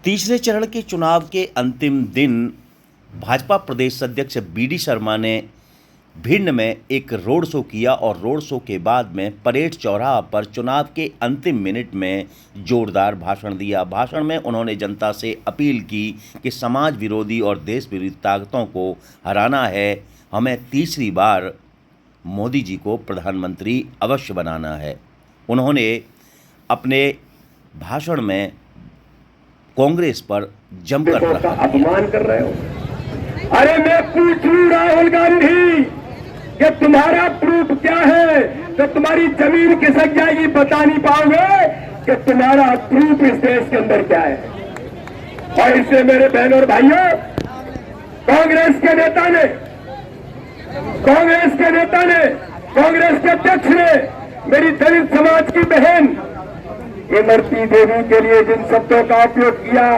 तीसरे चरण के चुनाव के अंतिम दिन भाजपा प्रदेश अध्यक्ष बीडी शर्मा ने भिंड में एक रोड शो किया और रोड शो के बाद में परेड चौराहा पर चुनाव के अंतिम मिनट में जोरदार भाषण दिया। भाषण में उन्होंने जनता से अपील की कि समाज विरोधी और देश विरोधी ताकतों को हराना है, हमें तीसरी बार मोदी जी को प्रधानमंत्री अवश्य बनाना है। उन्होंने अपने भाषण में कांग्रेस पर जमकर अपमान कर रहे हो। अरे मैं पूछूं राहुल गांधी कि तुम्हारा प्रूफ क्या है? तो तुम्हारी जमीन खिसक जाएगी, बता नहीं पाओगे कि तुम्हारा प्रूफ इस देश के अंदर क्या है। और इससे मेरे बहनों और भाइयों, कांग्रेस के नेता ने, कांग्रेस के अध्यक्ष ने मेरी दलित समाज की बहन इमरती देवी के लिए जिन शब्दों का उपयोग किया,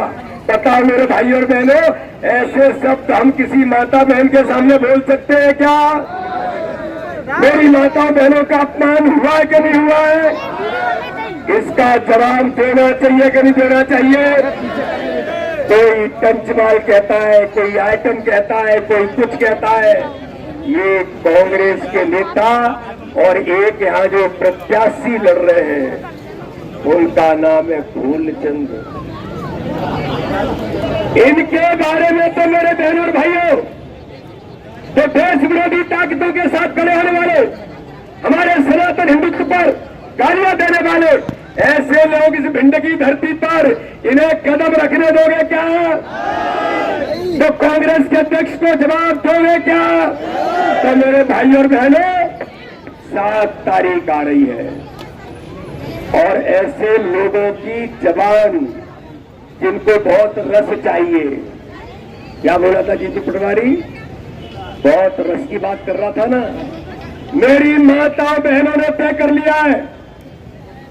बताओ मेरे भाई और बहनों, ऐसे शब्द हम किसी माता बहन के सामने बोल सकते हैं क्या? मेरी माता बहनों का अपमान हुआ है कि नहीं हुआ है? इसका जवाब देना चाहिए कि नहीं देना चाहिए? कोई टंचमाल कहता है, कोई आइटम कहता है, कोई कुछ कहता है। ये कांग्रेस के नेता और एक यहाँ जो प्रत्याशी लड़ रहे हैं, उनका नाम है फूलचंद। इनके बारे में तो मेरे बहनों और भाइयों, तो देश विरोधी ताकतों के साथ खड़े होने वाले, हमारे सनातन हिंदुत्व पर गालियां देने वाले ऐसे लोग इस भिंड की धरती पर इन्हें कदम रखने दोगे क्या? तो कांग्रेस के अध्यक्ष को जवाब दोगे क्या? तो मेरे भाई और बहनों, 7 तारीख आ रही है और ऐसे लोगों की जबान जिनको बहुत रस चाहिए, क्या बोला था जीतू पटवारी? बहुत रस की बात कर रहा था ना। मेरी माता बहनों ने तय कर लिया है,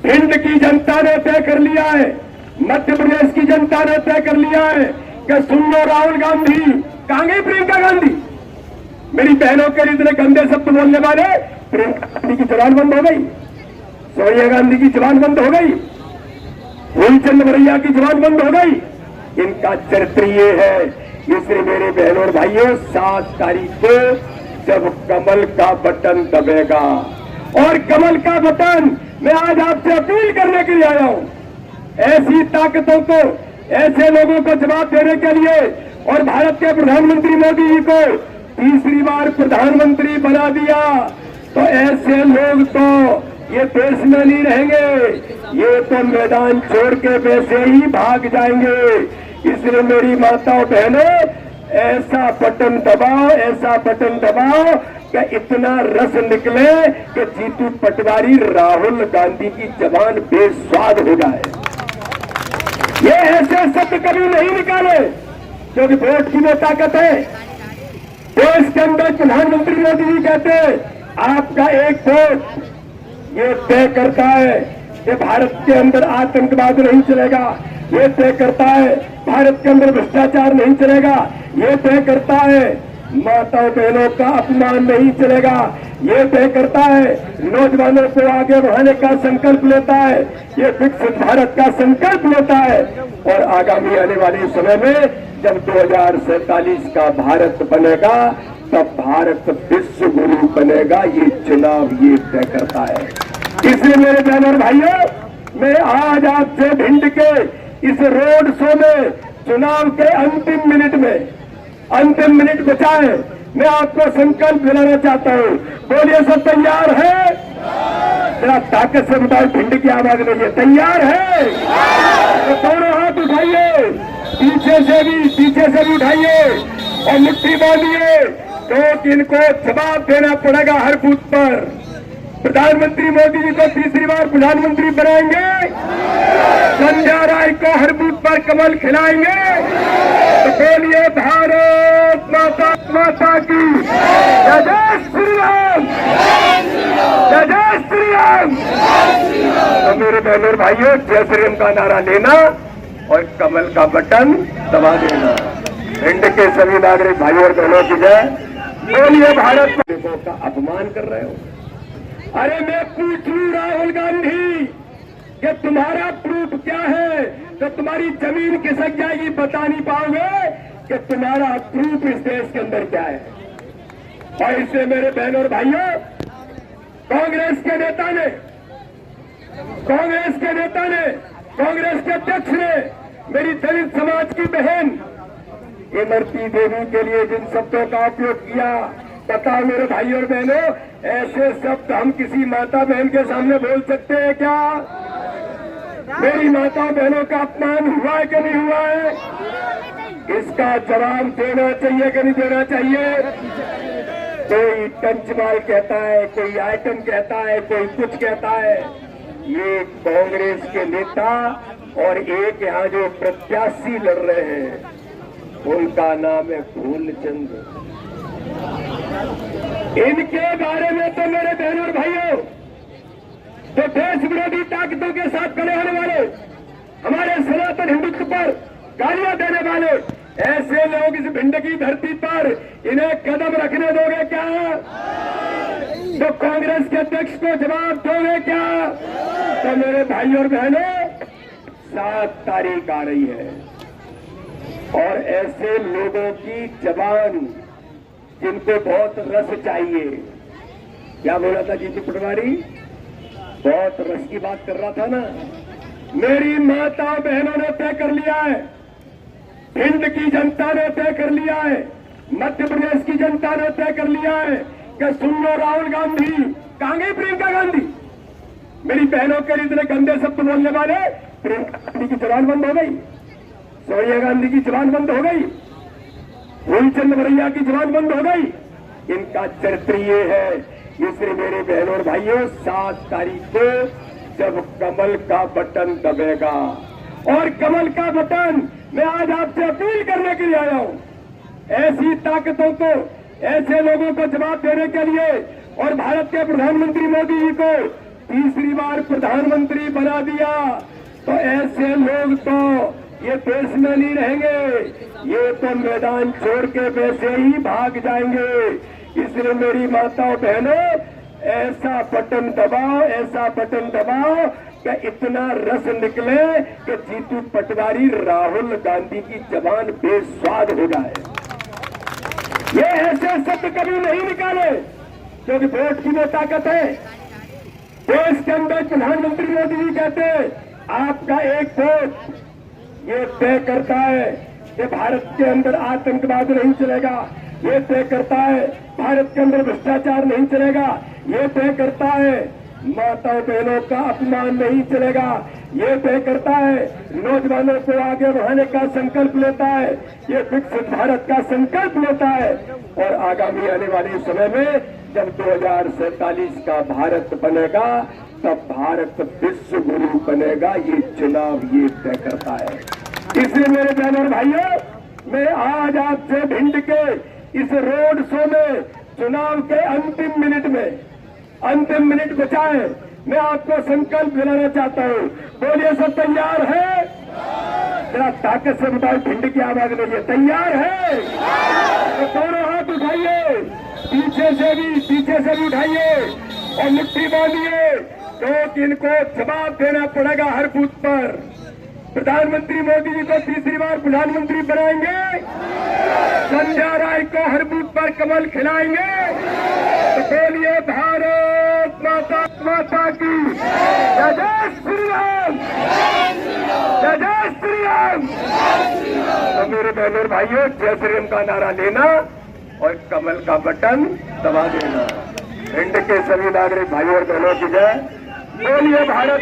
भिंड की जनता ने तय कर लिया है, मध्य प्रदेश की जनता ने तय कर लिया है कि सुन लो राहुल गांधी, कहां गई प्रियंका गांधी? मेरी बहनों के लिए इतने गंदे शब्द बोलने वाले प्रियंका गांधी की जबान बंद हो गई, सोनिया गांधी की जबान बंद हो गई, फूलचंद भरैया की जबान बंद हो गई। इनका चरित्र ये है। इसलिए मेरे बहनों और भाइयों, 7 तारीख को जब कमल का बटन दबेगा, और कमल का बटन मैं आज आपसे अपील करने के लिए आया हूं, ऐसी ताकतों को, ऐसे लोगों को जवाब देने के लिए, और भारत के प्रधानमंत्री मोदी जी को तीसरी बार प्रधानमंत्री बना दिया, तो ऐसे लोग तो ये देश में नहीं रहेंगे, ये तो मैदान छोड़ के वैसे ही भाग जाएंगे। इसलिए मेरी माताओं बहनों, ऐसा बटन दबाओ, ऐसा बटन दबाओ कि इतना रस निकले कि जीतू पटवारी राहुल गांधी की जबान बेस्वाद हो जाए। ये ऐसे शब्द कभी नहीं निकाले, क्योंकि वोट की वो ताकत है। देश के अंदर प्रधानमंत्री मोदी जी कहते हैं, आपका एक वोट ये तय करता है कि भारत के अंदर आतंकवाद नहीं चलेगा, ये तय करता है भारत के अंदर भ्रष्टाचार नहीं चलेगा, ये तय करता है माताओं बहनों का अपमान नहीं चलेगा, ये तय करता है नौजवानों को आगे बढ़ाने का संकल्प लेता है, ये विकसित भारत का संकल्प लेता है। और आगामी आने वाले समय में जब 2047 का भारत बनेगा, तब भारत विश्व गुरु बनेगा। ये चुनाव ये तय करता है। इसलिए मेरे बहन और भाइयों, मैं आज आपसे भिंड के इस रोड शो में चुनाव के अंतिम मिनट बचा है, मैं आपको संकल्प दिलाना चाहता हूं। बोलिए, सब तैयार है? जरा ताकत से बताओ, भिंड की आवाज लीजिए, तैयार है? तो दोनों हाथ उठाइए, पीछे से भी उठाइए और मुट्ठी बांधिए, तो इनको जवाब देना पड़ेगा हर बूथ पर। प्रधानमंत्री मोदी जी को तीसरी बार प्रधानमंत्री बनाएंगे, संजय राय को हर बूथ पर कमल खिलाएंगे। तो बोलिए, भारत माता की जय, जय श्री राम, जय जय श्री राम। तो मेरे बहनों भाइयों, जय श्री राम का नारा लेना और कमल का बटन दबा देना। भिंड के सभी नागरिक भाइयों और बहनों की जय। बोलिए, भारत का अपमान कर रहे हो। अरे मैं पूछूं राहुल गांधी कि तुम्हारा प्रूफ क्या है? तो तुम्हारी जमीन खिसक जाएगी, बता नहीं पाओगे कि तुम्हारा प्रूफ इस देश के अंदर क्या है। और इसलिए मेरे बहनों और भाइयों, कांग्रेस के नेता ने, कांग्रेस के अध्यक्ष ने मेरी दलित समाज की बहन इमरती देवी के लिए जिन शब्दों का उपयोग किया, बताओ मेरे भाइयों और बहनों, ऐसे शब्द हम किसी माता बहन के सामने बोल सकते हैं क्या? मेरी माता बहनों का अपमान हुआ है कि नहीं हुआ है? इसका जवाब देना चाहिए कि नहीं देना चाहिए? कोई टंचमाल कहता है, कोई आइटम कहता है, कोई कुछ कहता है। ये कांग्रेस के नेता और एक यहाँ जो प्रत्याशी लड़ रहे हैं, उनका नाम है फूलचंद। इनके बारे में तो मेरे बहनों और भाइयों, तो देश विरोधी ताकतों के साथ खड़े होने वाले, हमारे सनातन हिंदुत्व पर गालियां देने वाले ऐसे लोग इस भिंड की धरती पर इन्हें कदम रखने दोगे क्या? तो कांग्रेस के अध्यक्ष को जवाब दोगे क्या? तो मेरे भाइयों और बहनों, 7 तारीख आ रही है और ऐसे लोगों की जबान जिनको बहुत रस चाहिए, क्या बोला था जीतू पटवारी? बहुत रस की बात कर रहा था ना। मेरी माता बहनों ने तय कर लिया है, भिंड की जनता ने तय कर लिया है, मध्य प्रदेश की जनता ने तय कर लिया है कि सुन लो राहुल गांधी, कहां गई प्रियंका गांधी? मेरी बहनों के लिए इतने गंदे शब्द बोलने वाले, प्रियंका गांधी की जबान बंद हो गई, सोनिया गांधी की जबान बंद हो गई, फूलचंद भरैया की जबान बंद हो गई। इनका चरित्र ये है। इसलिए मेरे बहनों और भाइयों, 7 तारीख को जब कमल का बटन दबेगा, और कमल का बटन मैं आज आपसे अपील करने के लिए आया हूं, ऐसी ताकतों को, ऐसे लोगों को जवाब देने के लिए, और भारत के प्रधानमंत्री मोदी जी को तीसरी बार प्रधानमंत्री बना दिया, तो ऐसे लोग तो ये देश में नहीं रहेंगे, ये तो मैदान छोड़ के वैसे ही भाग जाएंगे। इसलिए मेरी माताओं बहनों, ऐसा बटन दबाओ, ऐसा बटन दबाओ कि इतना रस निकले कि जीतू पटवारी राहुल गांधी की जबान बेस्वाद हो जाए। ये ऐसे शब्द कभी नहीं निकाले, क्योंकि वोट की वो ताकत है। देश के अंदर प्रधानमंत्री मोदी जी कहते हैं, आपका एक वोट ये तय करता है कि भारत के अंदर आतंकवाद नहीं चलेगा, ये तय करता है भारत के अंदर भ्रष्टाचार नहीं चलेगा, ये तय करता है माताओं बहनों का अपमान नहीं चलेगा, ये तय करता है नौजवानों को आगे बढ़ाने का संकल्प लेता है, ये विकसित भारत का संकल्प लेता है। और आगामी आने वाले समय में जब 2047 का भारत बनेगा, तब भारत विश्व गुरु बनेगा। ये चुनाव ये तय करता है। इसलिए मेरे बहनों और भाइयों, मैं आज आपसे भिंड के इस रोड शो में, चुनाव के अंतिम मिनट बचाए, मैं आपको संकल्प दिलाना चाहता हूँ। बोलिए, सब तैयार है? जरा ताकत से बताओ, भिंड की आवाज लीजिए, तैयार है? तो दोनों हाथ उठाइए, पीछे से भी उठाइए और मुट्ठी बांधिए, क्योंकि इनको जवाब देना पड़ेगा हर बूथ पर। प्रधानमंत्री मोदी जी को तीसरी बार प्रधानमंत्री बनाएंगे, संध्या राय को हर बूथ पर कमल खिलाएंगे। तो बोलिए, भारत माता की जय, जय श्री राम, जय जय श्री राम। तो मेरे बहनों और भाइयों, जय श्री राम का नारा लेना और कमल का बटन दबा देना। भिंड के सभी नागरिक भाइयों और बहनों की जय। बोलिए भारत।